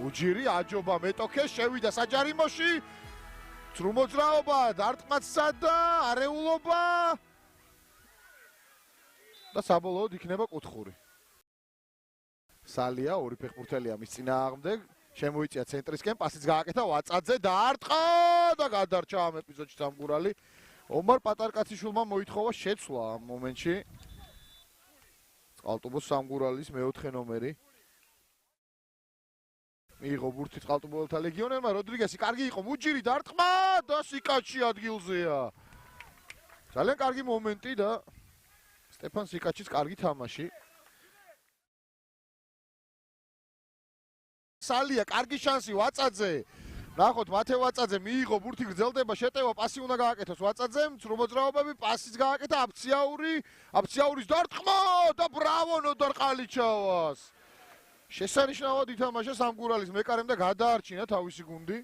უჯირი აჯობა მეტოქე შევიდა საჯარიმოში. ცრუმოძრაობა, დარტყმაცსა და არეულობა და საბოლოოდ იქნება კუთხური. სალია ორი ფეხბურთელია მის წინააღმდეგ, შემოიწია ცენტრისკენ, პასიც გააკეთა ვაწაძე დაარტყა და გადარჩა ამ ეპიზოდში სამგურალი. ომარ პატარკაციშვილმა მოითხოვა შეცვლა ამ მომენტში. წყალტუბოს სამგურალის მეოთხე ნომერი. მიიღო ბურთი წყალტუბოელთა ლეგიონერმა, როდრიგესი კარგი იყო, მუჯირი დარტყმა და სიკაჩი ადგილზეა. ძალიან კარგი მომენტი და სტეფან სიკაჩის კარგი თამაში. სალია კარგი შანსი ვაწაძე. ნახოთ მათე ვაწაძე მიიღო ბურთი გრძელდება შეტევა პასი უნდა გააკეთოს ვაწაძემ ცრუმოძრაობები პასიც გააკეთა აფციაურის დარტყმა და ბრავო ნოდარ ყალიჩავას. შესანიშნავად ითამაშა სამგურალის მეკარემ და გადაარჩინა თავისი გუნდი.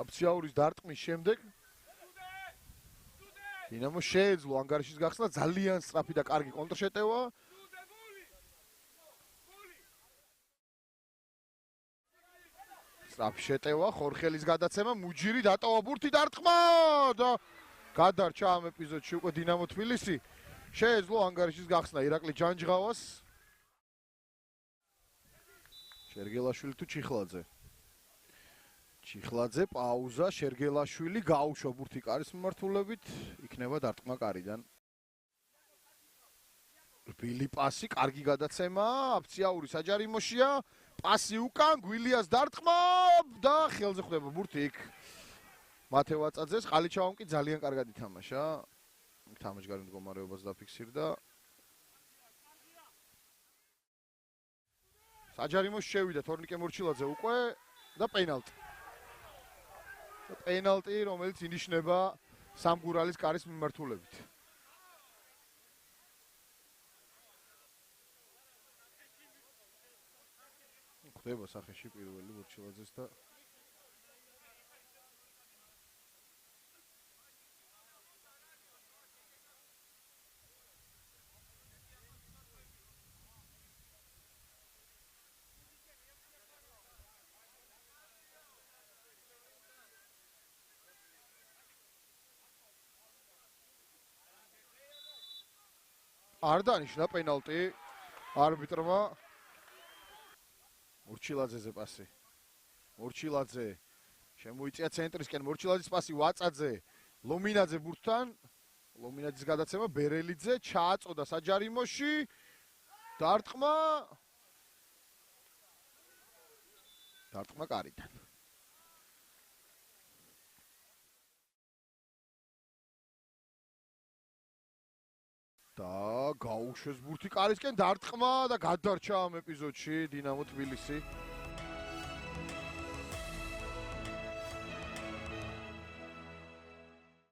აფციაურის დარტყმის შემდეგ დინამო შეეძლო ანგარიშის გახსნა ძალიან სწრაფი და კარგი კონტრშეტევა. სწრაფი შეტევა, ხორხელის გადაცემა, მუჯირი დატოვა ბურთი დარტყმა და გადარჩა ამ ეპიზოდში უკვე დინამო თბილისი. შეეძლო ანგარიშის გახსნა ირაკლი ჯანჯღავას. შერგელაშვილი თუ ჩიხლაძე. ჩიხლაძე პაუზა, შერგელაშვილი გაუშვა ბურთი კარის მიმართულებით, იქნება დარტყმა კარიდან. რბილი პასი, კარგი გადაცემა, აფციაური საჯარიმოშია, პასი უკან, გვილიას დარტყმა და ხელზე ხვდება ბურთი იქ. მათე ვაწაძეს, ყალიჩავამ კი ძალიან კარგად ითამაშა. თამაშგარი მდგომარეობას დაფიქსირდა. საჯარიმოში შევიდა თორნიკე მორჩილაძე უკვე და პენალტი. პენალტი, რომელიც ინიშნება სამგურალის კარის მიმართულებით. ხდება სახეში პირველი მორჩილაძეს და არ დანიშნა პენალტი არბიტრმა. მორჩილაძეზე პასი. მორჩილაძე შემოიწია ცენტრისკენ, მორჩილაძის პასი ვაწაძე. ლომინაძე ბურთთან. ლომინაძის გადაცემა ბერელიძე ჩააწოდა საჯარიმოში. დარტყმა. დარტყმა კარიდან. და გაუშვეს ბურთი კარისკენ, დარტყმა და გადარჩა ამ ეპიზოდში დინამო თბილისი.